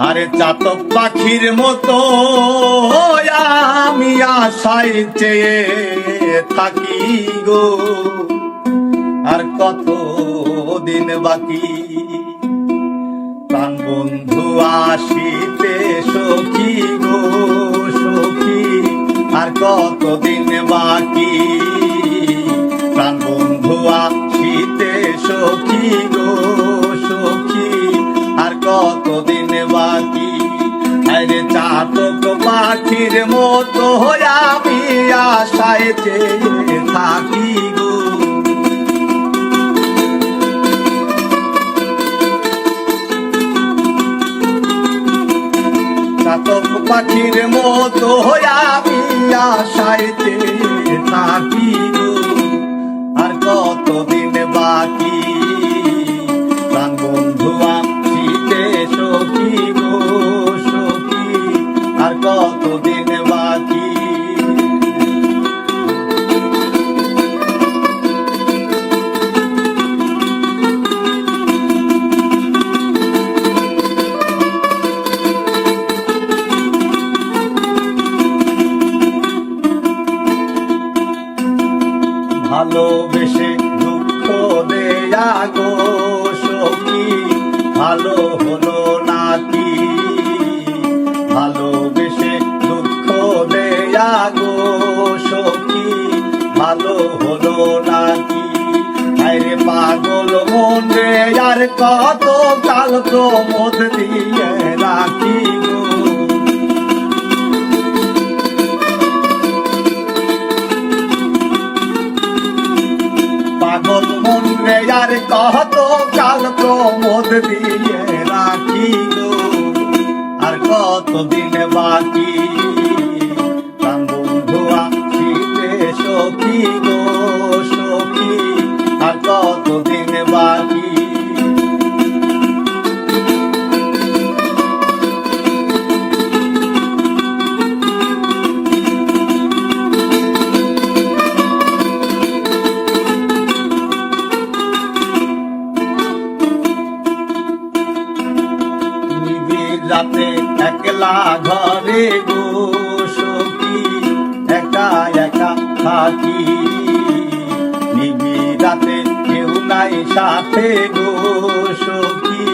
আরে চাতক পাখির মতো আমি আশায় চেয়ে থাকি গো, আর কত দিন বাকি প্রাণ বন্ধু আসিতে সখী গো সখী, আর কত দিন বাকি প্রাণ বন্ধু আসিতে সখী গো সখী, আর কত দিন বাকি। আরে চাতক পাখির মতো আমি আশায় চেয়ে থাকি গো, চাতক পাখির মতো আমি আশায় চেয়ে থাকি গো, আর কত দিন বাকি প্রাণ বন্ধু আসিতে সখী গো সখী, আর কত দিন বাকি। ভালোবেসে দুঃখ দেয়া গো সখী, ভালো হলো নাকি, ভালোবেসে দুঃখ দেয়া গো সখী, ভালো হলো নাকি। আরে পাগল মন রে আর কত কাল প্রমোদ দিয়ে রাখি গো, পাগল মন রে আর কত কাল প্রমোদ দিয়ে রাখি গো, আর কত দিন বাকি প্রাণ বন্ধু আসিতে সখী গো সখী, আর কত দিন বাকি। রাতে একলা ঘরে গো সখী, একা একা থাকি, নিবিড়াতে কেউ নাই সাথে গো সখী,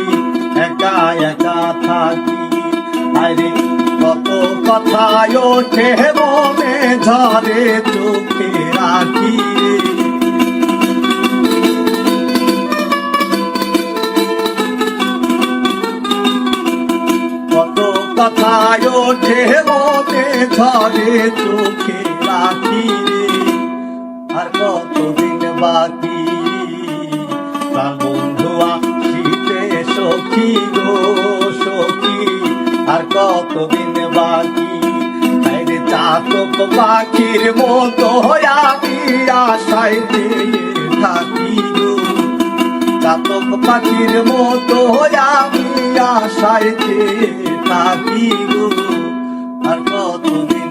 একা একা থাকি। আরে কত কথায় ওঠে মনে ঝরে চোখে রাখি, কত কথায় ওঠে মনে ঝরে চোখে রাখি, আর কত দিন বাকি প্রাণ বন্ধু আসিতে সখী গো সখী, আর কত দিন বাকি। আরে চাতক পাখির মতো আমি আশায় চেয়ে থাকি গো, চাতক পাখির মতো আমি আশায় চেয়ে থাকি গো, আর কত দিন